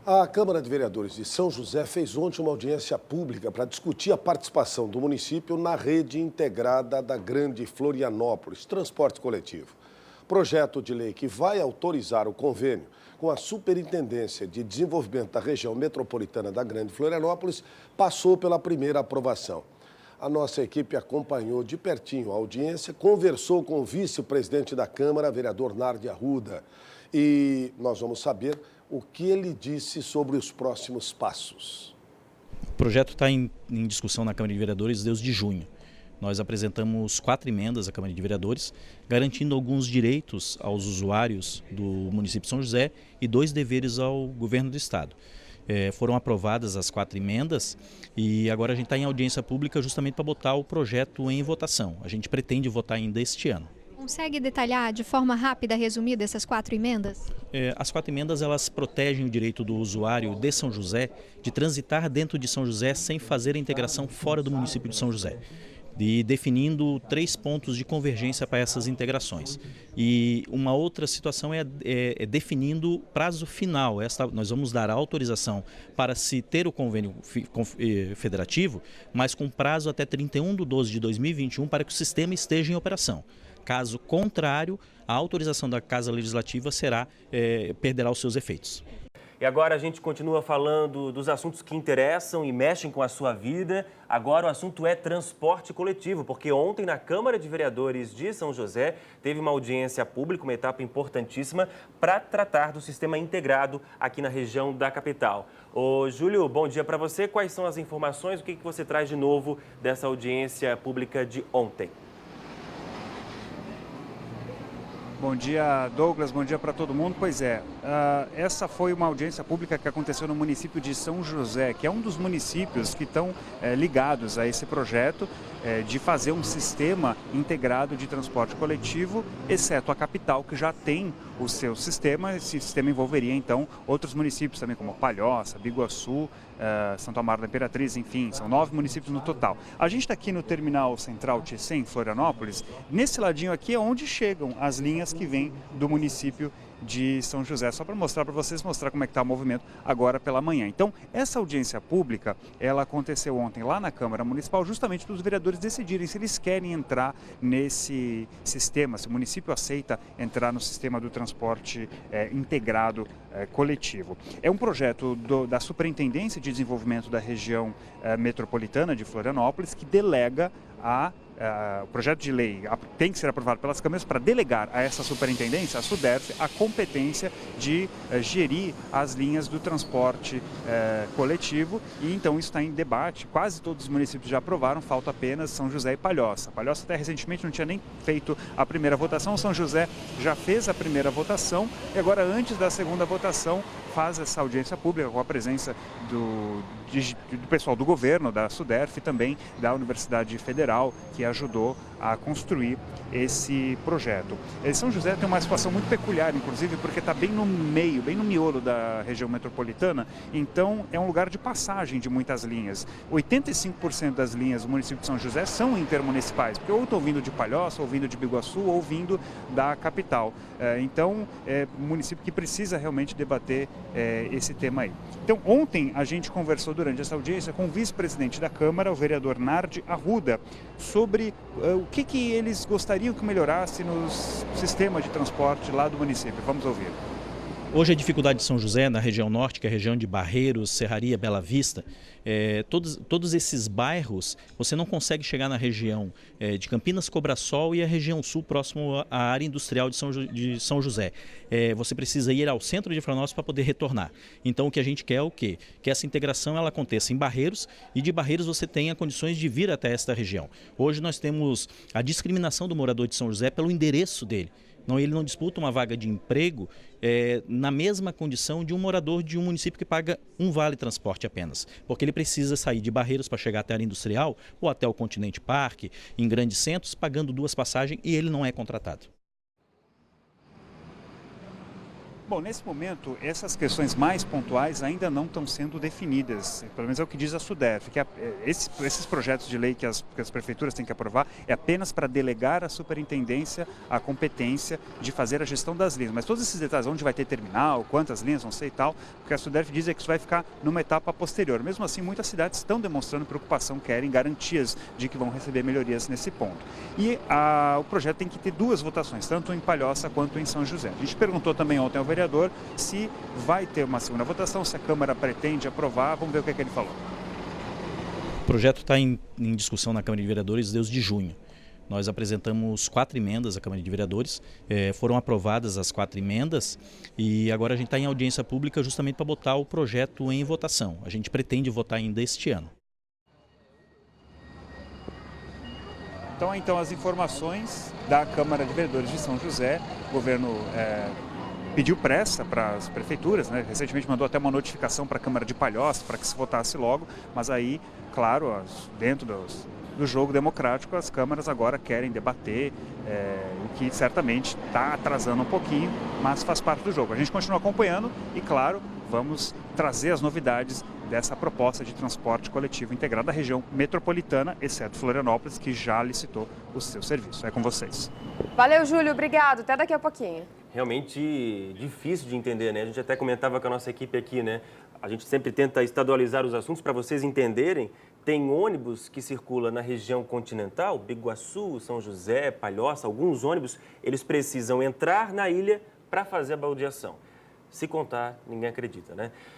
A Câmara de Vereadores de São José fez ontem uma audiência pública para discutir a participação do município na rede integrada da Grande Florianópolis, transporte coletivo. Projeto de lei que vai autorizar o convênio com a Superintendência de Desenvolvimento da Região Metropolitana da Grande Florianópolis passou pela primeira aprovação. A nossa equipe acompanhou de pertinho a audiência, conversou com o vice-presidente da Câmara, vereador Nardi Arruda, e nós vamos saber o que ele disse sobre os próximos passos. O projeto está em discussão na Câmara de Vereadores desde junho. Nós apresentamos 4 emendas à Câmara de Vereadores, garantindo alguns direitos aos usuários do município de São José e 2 deveres ao governo do estado. Foram aprovadas as 4 emendas e agora a gente está em audiência pública justamente para botar o projeto em votação. A gente pretende votar ainda este ano. Consegue detalhar de forma rápida, resumida, essas 4 emendas? As 4 emendas elas protegem o direito do usuário de São José de transitar dentro de São José sem fazer a integração fora do município de São José. E definindo 3 pontos de convergência para essas integrações. E uma outra situação é definindo prazo final. Nós vamos dar a autorização para se ter o convênio federativo, mas com prazo até 31/12/2021 para que o sistema esteja em operação. Caso contrário, a autorização da Casa Legislativa perderá os seus efeitos. E agora a gente continua falando dos assuntos que interessam e mexem com a sua vida. Agora o assunto é transporte coletivo, porque ontem na Câmara de Vereadores de São José teve uma audiência pública, uma etapa importantíssima para tratar do sistema integrado aqui na região da capital. Ô Júlio, bom dia para você. Quais são as informações? O que você traz de novo dessa audiência pública de ontem? Bom dia, Douglas. Bom dia para todo mundo. Pois é, essa foi uma audiência pública que aconteceu no município de São José, que é um dos municípios que estão ligados a esse projeto de fazer um sistema integrado de transporte coletivo, exceto a capital, que já tem o seu sistema. Esse sistema envolveria, então, outros municípios também, como Palhoça, Biguaçu, Santo Amaro da Imperatriz, enfim, são 9 municípios no total. A gente está aqui no Terminal Central Tietê, em Florianópolis. Nesse ladinho aqui é onde chegam as linhas que vêm do município de São José, só para mostrar para vocês, mostrar como é que está o movimento agora pela manhã. Então, essa audiência pública, ela aconteceu ontem lá na Câmara Municipal, justamente para os vereadores decidirem se eles querem entrar nesse sistema, se o município aceita entrar no sistema do transporte integrado coletivo. É um projeto da Superintendência de Desenvolvimento da Região Metropolitana de Florianópolis, que delega o projeto de lei tem que ser aprovado pelas câmaras para delegar a essa superintendência, a SUDERF, a competência de gerir as linhas do transporte coletivo. E então isso está em debate, quase todos os municípios já aprovaram, falta apenas São José e Palhoça. Palhoça até recentemente não tinha nem feito a primeira votação, São José já fez a primeira votação e agora, antes da segunda votação, faz essa audiência pública com a presença do pessoal do governo, da SUDERF e também da Universidade Federal, que ajudou a construir esse projeto. São José tem uma situação muito peculiar, inclusive, porque está bem no meio, bem no miolo da região metropolitana, então é um lugar de passagem de muitas linhas. 85% das linhas do município de São José são intermunicipais, porque ou estão vindo de Palhoça, ou vindo de Biguaçu, ou vindo da capital. Então, é um município que precisa realmente debater esse tema aí. Então, ontem a gente conversou durante essa audiência com o vice-presidente da Câmara, o vereador Nardi Arruda, sobre o que eles gostariam que melhorasse no sistema de transporte lá do município. Vamos ouvir. Hoje a dificuldade de São José, na região norte, que é a região de Barreiros, Serraria, Bela Vista, todos esses bairros, você não consegue chegar na região de Campinas, Cobrasol e a região sul, próximo à área industrial de São José. Você precisa ir ao centro de Florianópolis para poder retornar. Então o que a gente quer é o quê? Que essa integração ela aconteça em Barreiros e de Barreiros você tenha condições de vir até esta região. Hoje nós temos a discriminação do morador de São José pelo endereço dele. Não, ele não disputa uma vaga de emprego na mesma condição de um morador de um município que paga um vale transporte apenas. Porque ele precisa sair de Barreiros para chegar até a área industrial ou até o Continente Parque, em grandes centros, pagando 2 passagens e ele não é contratado. Bom, nesse momento, essas questões mais pontuais ainda não estão sendo definidas, pelo menos é o que diz a SUDERF, que esses projetos de lei que as prefeituras têm que aprovar é apenas para delegar à superintendência a competência de fazer a gestão das linhas. Mas todos esses detalhes, onde vai ter terminal, quantas linhas vão ser e tal, o que a SUDERF diz é que isso vai ficar numa etapa posterior. Mesmo assim, muitas cidades estão demonstrando preocupação, querem garantias de que vão receber melhorias nesse ponto. E o projeto tem que ter duas votações, tanto em Palhoça quanto em São José. A gente perguntou também ontem ao vereador se vai ter uma segunda votação, se a Câmara pretende aprovar. Vamos ver o que ele falou. O projeto está em discussão na Câmara de Vereadores desde junho. Nós apresentamos 4 emendas à Câmara de Vereadores, foram aprovadas as 4 emendas e agora a gente está em audiência pública justamente para botar o projeto em votação. A gente pretende votar ainda este ano. Então as informações da Câmara de Vereadores de São José, o governo pediu pressa para as prefeituras, né? Recentemente mandou até uma notificação para a Câmara de Palhoça para que se votasse logo, mas aí, claro, dentro do jogo democrático, as câmaras agora querem debater, o que certamente está atrasando um pouquinho, mas faz parte do jogo. A gente continua acompanhando e, claro, vamos trazer as novidades dessa proposta de transporte coletivo integrado da região metropolitana, exceto Florianópolis, que já licitou o seu serviço. É com vocês. Valeu, Júlio. Obrigado. Até daqui a pouquinho. Realmente difícil de entender, né? A gente até comentava com a nossa equipe aqui, né? A gente sempre tenta estadualizar os assuntos para vocês entenderem. Tem ônibus que circula na região continental, Biguaçu, São José, Palhoça. Alguns ônibus, eles precisam entrar na ilha para fazer a baldeação. Se contar, ninguém acredita, né?